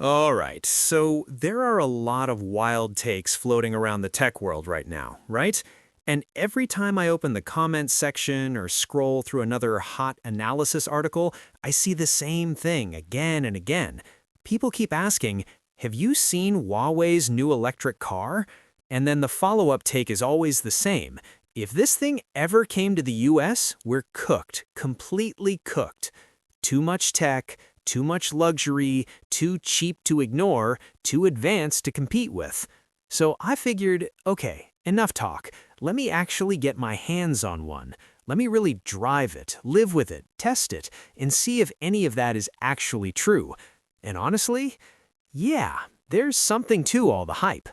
All right, so there are a lot of wild takes floating around the tech world right now, right? And every time I open the comments section or scroll through another hot analysis article, I see the same thing again and again. People keep asking, have you seen Huawei's new electric car? And then the follow-up take is always the same. If this thing ever came to the US, we're cooked, completely cooked. Too much tech, too much luxury, too cheap to ignore, too advanced to compete with. So I figured, okay, enough talk. Let me actually get my hands on one. Let me really drive it, live with it, test it, and see if any of that is actually true. And honestly, yeah, there's something to all the hype.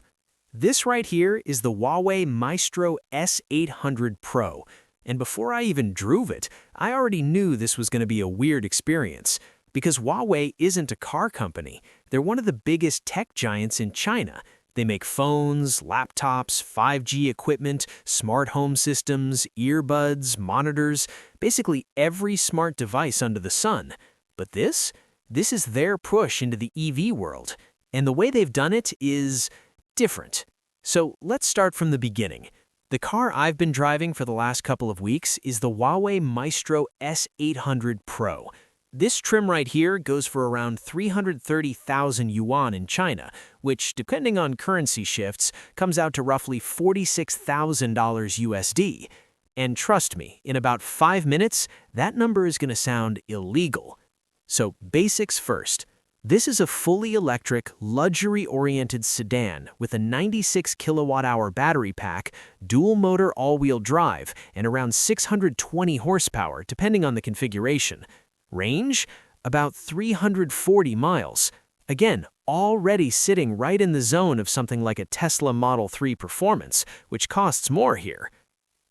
This right here is the Huawei Maextro S800 Pro. And before I even drove it, I already knew this was going to be a weird experience. Because Huawei isn't a car company. They're one of the biggest tech giants in China. They make phones, laptops, 5G equipment, smart home systems, earbuds, monitors, basically every smart device under the sun. But this is their push into the EV world. And the way they've done it is different. So let's start from the beginning. The car I've been driving for the last couple of weeks is the Huawei Maextro S800 Pro. This trim right here goes for around 330,000 yuan in China, which, depending on currency shifts, comes out to roughly $46,000 USD. And trust me, in about 5 minutes, that number is going to sound illegal. So basics first. This is a fully electric, luxury-oriented sedan with a 96 kilowatt-hour battery pack, dual-motor all-wheel drive, and around 620 horsepower, depending on the configuration. Range? About 340 miles. Again, already sitting right in the zone of something like a Tesla Model 3 Performance, which costs more here.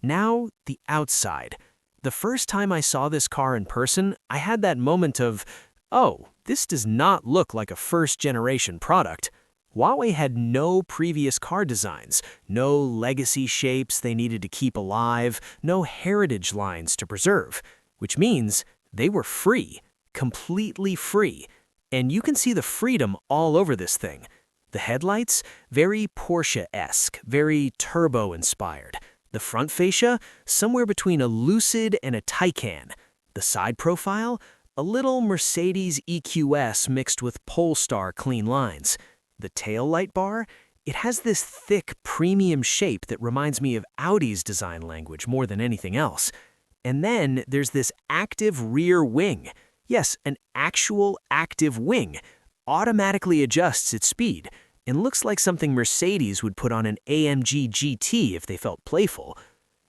Now, the outside. The first time I saw this car in person, I had that moment of, oh, this does not look like a first-generation product. Huawei had no previous car designs, no legacy shapes they needed to keep alive, no heritage lines to preserve, which means they were free, completely free. And you can see the freedom all over this thing. The headlights, very Porsche-esque, very turbo-inspired. The front fascia, somewhere between a Lucid and a Taycan. The side profile, a little Mercedes EQS mixed with Polestar clean lines. The tail light bar, it has this thick, premium shape that reminds me of Audi's design language more than anything else. And then there's this active rear wing. Yes, an actual active wing. Automatically adjusts its speed and looks like something Mercedes would put on an AMG GT if they felt playful.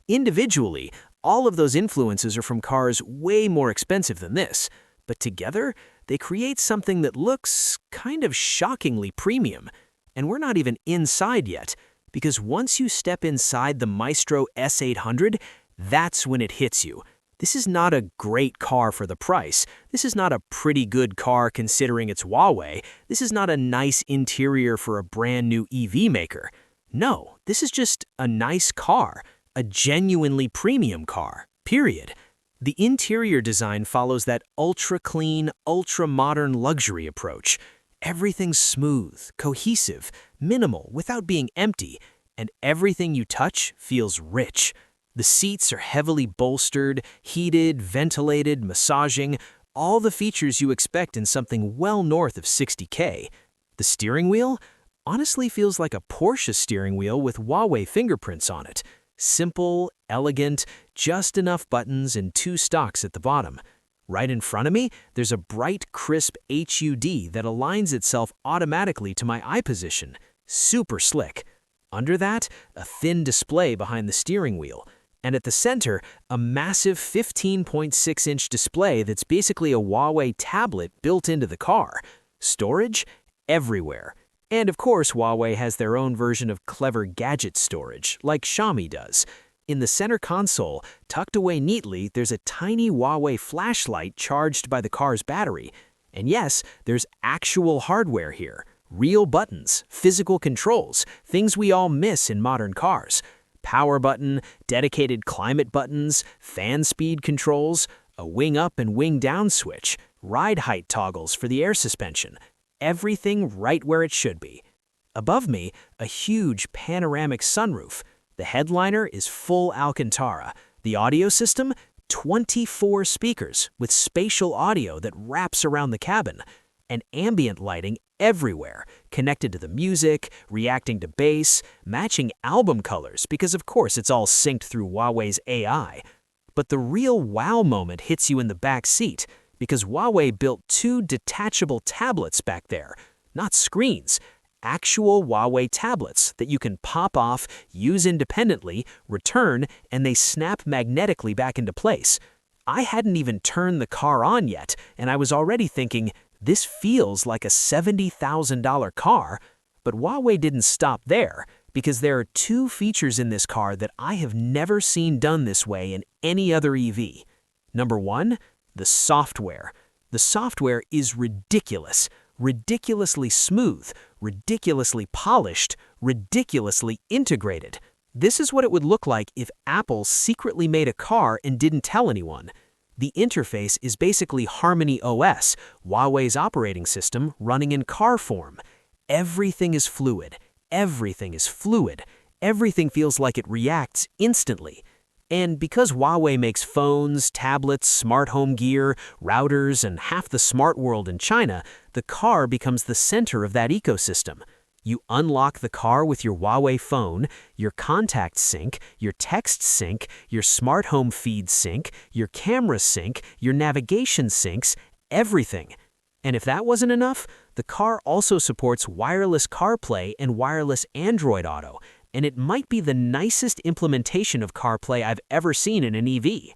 Individually, all of those influences are from cars way more expensive than this, but together, they create something that looks kind of shockingly premium. And we're not even inside yet, because once you step inside the Maextro S800, that's when it hits you. This is not a great car for the price. This is not a pretty good car considering it's Huawei. This is not a nice interior for a brand new EV maker. No, this is just a nice car, a genuinely premium car, period. The interior design follows that ultra-clean, ultra-modern luxury approach. Everything's smooth, cohesive, minimal without being empty, and everything you touch feels rich. The seats are heavily bolstered, heated, ventilated, massaging, all the features you expect in something well north of $60K. The steering wheel honestly feels like a Porsche steering wheel with Huawei fingerprints on it. Simple, elegant, just enough buttons and 2 stalks at the bottom. Right in front of me, there's a bright, crisp HUD that aligns itself automatically to my eye position. Super slick. Under that, a thin display behind the steering wheel. And at the center, a massive 15.6-inch display that's basically a Huawei tablet built into the car. Storage? Everywhere. And of course, Huawei has their own version of clever gadget storage, like Xiaomi does. In the center console, tucked away neatly, there's a tiny Huawei flashlight charged by the car's battery. And yes, there's actual hardware here. Real buttons, physical controls, things we all miss in modern cars. Power button, dedicated climate buttons, fan speed controls, a wing up and wing down switch, ride height toggles for the air suspension. everything right where it should be. Above me, a huge panoramic sunroof. The headliner is full Alcantara. The audio system, 24 speakers with spatial audio that wraps around the cabin. And ambient lighting everywhere, connected to the music, reacting to bass, matching album colors because of course it's all synced through Huawei's AI. But the real wow moment hits you in the back seat because Huawei built 2 detachable tablets back there, not screens. Actual Huawei tablets that you can pop off, use independently, return, and they snap magnetically back into place. I hadn't even turned the car on yet, and I was already thinking, this feels like a $70,000 car. But Huawei didn't stop there, because there are 2 features in this car that I have never seen done this way in any other EV. Number 1, the software. The software is ridiculous. Ridiculously smooth, ridiculously polished, ridiculously integrated. This is what it would look like if Apple secretly made a car and didn't tell anyone. The interface is basically Harmony OS, Huawei's operating system running in car form. Everything is fluid. Everything is fluid. Everything feels like it reacts instantly. And because Huawei makes phones, tablets, smart home gear, routers, and half the smart world in China, the car becomes the center of that ecosystem. You unlock the car with your Huawei phone, your contact sync, your text sync, your smart home feed sync, your camera sync, your navigation syncs, everything. And if that wasn't enough, the car also supports wireless CarPlay and wireless Android Auto, and it might be the nicest implementation of CarPlay I've ever seen in an EV.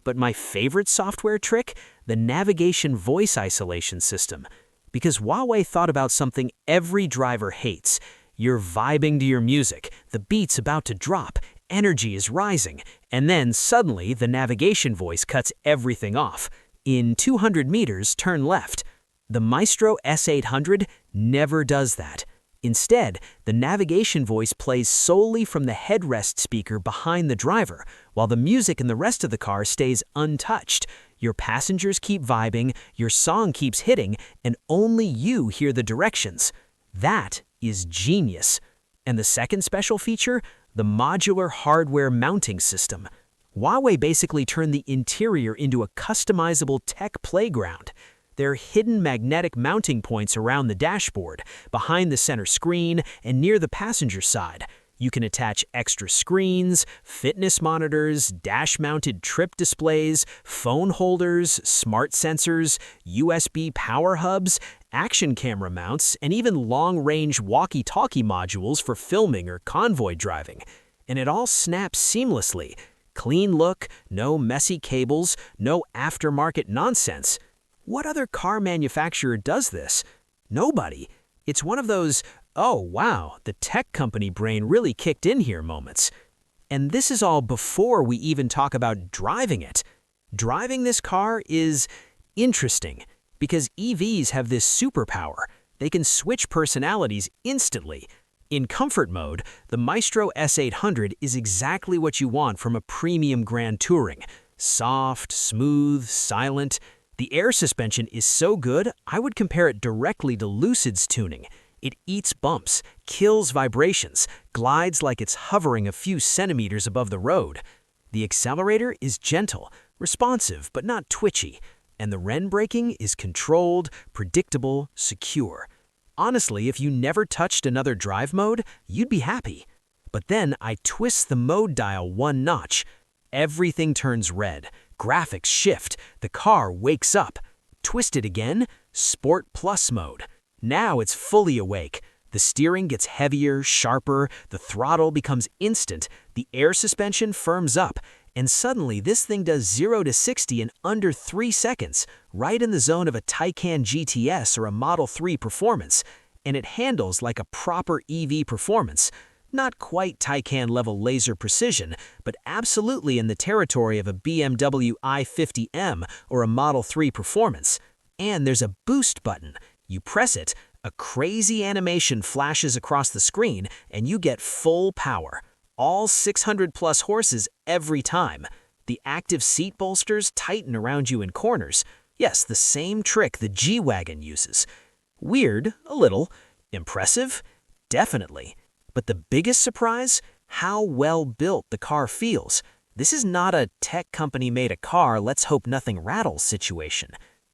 But my favorite software trick? The navigation voice isolation system. Because Huawei thought about something every driver hates. You're vibing to your music, the beat's about to drop, energy is rising, and then suddenly the navigation voice cuts everything off. In 200 meters, turn left. The Maextro S800 never does that. Instead, the navigation voice plays solely from the headrest speaker behind the driver, while the music in the rest of the car stays untouched. Your passengers keep vibing, your song keeps hitting, and only you hear the directions. That is genius. And the second special feature? The modular hardware mounting system. Huawei basically turned the interior into a customizable tech playground. There are hidden magnetic mounting points around the dashboard, behind the center screen, and near the passenger side. You can attach extra screens, fitness monitors, dash-mounted trip displays, phone holders, smart sensors, USB power hubs, action camera mounts, and even long-range walkie-talkie modules for filming or convoy driving. And it all snaps seamlessly. Clean look, no messy cables, no aftermarket nonsense. What other car manufacturer does this? Nobody. It's one of those, oh wow, the tech company brain really kicked in here moments. And this is all before we even talk about driving it. Driving this car is interesting because EVs have this superpower. They can switch personalities instantly. In comfort mode, the Maextro S800 is exactly what you want from a premium Grand Touring. Soft, smooth, silent. The air suspension is so good, I would compare it directly to Lucid's tuning. It eats bumps, kills vibrations, glides like it's hovering a few centimeters above the road. The accelerator is gentle, responsive but not twitchy, and the Ren braking is controlled, predictable, secure. Honestly, if you never touched another drive mode, you'd be happy. But then I twist the mode dial 1 notch. Everything turns red. Graphics shift, the car wakes up. Twist it again, Sport Plus mode. Now it's fully awake. The steering gets heavier, sharper, the throttle becomes instant, the air suspension firms up, and suddenly this thing does 0 to 60 in under 3 seconds, right in the zone of a Taycan GTS or a Model 3 performance. And it handles like a proper EV performance. Not quite Taycan-level laser precision, but absolutely in the territory of a BMW i50M or a Model 3 performance. And there's a boost button. You press it, a crazy animation flashes across the screen, and you get full power. All 600-plus horses every time. The active seat bolsters tighten around you in corners. Yes, the same trick the G-Wagon uses. Weird, a little. Impressive? Definitely. But the biggest surprise? How well built the car feels. This is not a tech company made a car, let's hope nothing rattles situation.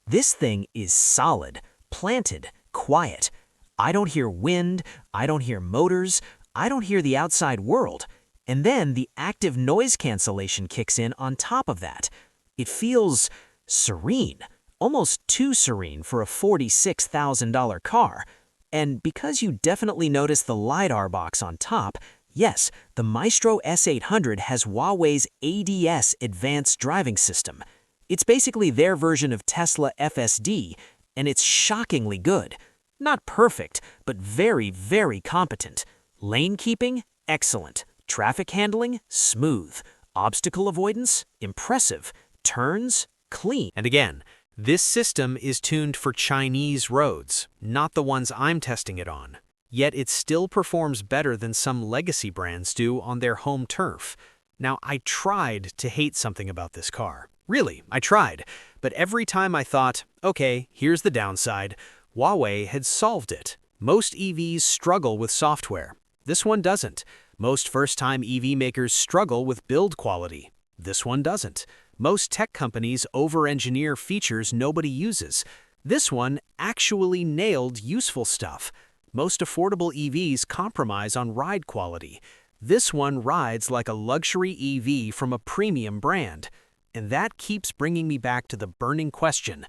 This thing is solid, planted, quiet. I don't hear wind, I don't hear motors, I don't hear the outside world. And then the active noise cancellation kicks in on top of that. It feels serene, almost too serene for a $46,000 car. And because you definitely notice the LiDAR box on top, yes, the Maextro S800 has Huawei's ADS Advanced Driving System. It's basically their version of Tesla FSD, and it's shockingly good. Not perfect, but very, very competent. Lane keeping? Excellent. Traffic handling? Smooth. Obstacle avoidance? Impressive. Turns? Clean. And again, this system is tuned for Chinese roads, not the ones I'm testing it on. Yet it still performs better than some legacy brands do on their home turf. Now, I tried to hate something about this car. Really, I tried. But every time I thought, okay, here's the downside, Huawei had solved it. Most EVs struggle with software. This one doesn't. Most first-time EV makers struggle with build quality. This one doesn't. Most tech companies over-engineer features nobody uses. This one actually nailed useful stuff. Most affordable EVs compromise on ride quality. This one rides like a luxury EV from a premium brand. And that keeps bringing me back to the burning question,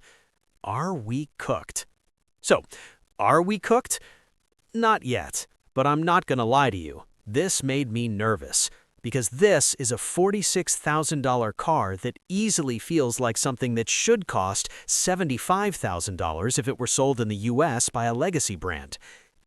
are we cooked? So, are we cooked? Not yet, but I'm not gonna lie to you. This made me nervous, because this is a $46,000 car that easily feels like something that should cost $75,000 if it were sold in the US by a legacy brand.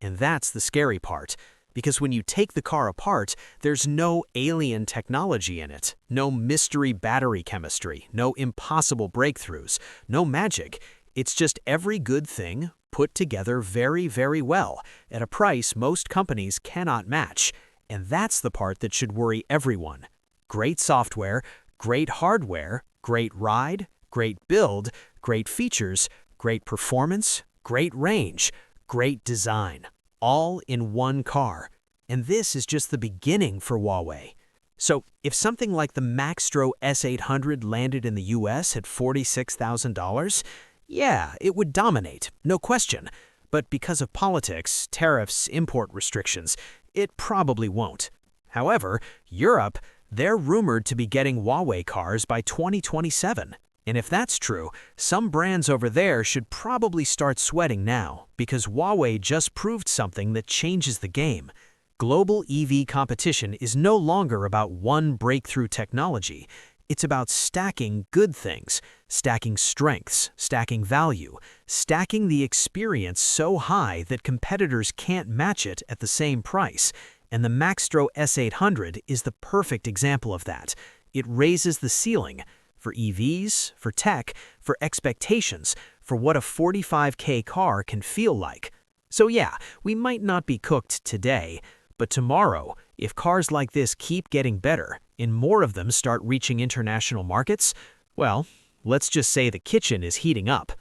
And that's the scary part, because when you take the car apart, there's no alien technology in it, no mystery battery chemistry, no impossible breakthroughs, no magic. It's just every good thing put together very, very well, at a price most companies cannot match. And that's the part that should worry everyone. Great software, great hardware, great ride, great build, great features, great performance, great range, great design, all in one car. And this is just the beginning for Huawei. So if something like the Maextro S800 landed in the US at $46,000, yeah, it would dominate, no question. But because of politics, tariffs, import restrictions, it probably won't. However, Europe, they're rumored to be getting Huawei cars by 2027. And if that's true, some brands over there should probably start sweating now, because Huawei just proved something that changes the game. Global EV competition is no longer about one breakthrough technology. It's about stacking good things, stacking strengths, stacking value, stacking the experience so high that competitors can't match it at the same price. And the Maextro S800 is the perfect example of that. It raises the ceiling for EVs, for tech, for expectations, for what a $45K car can feel like. So yeah, we might not be cooked today, but tomorrow, if cars like this keep getting better and more of them start reaching international markets, well, let's just say the kitchen is heating up.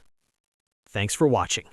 Thanks for watching.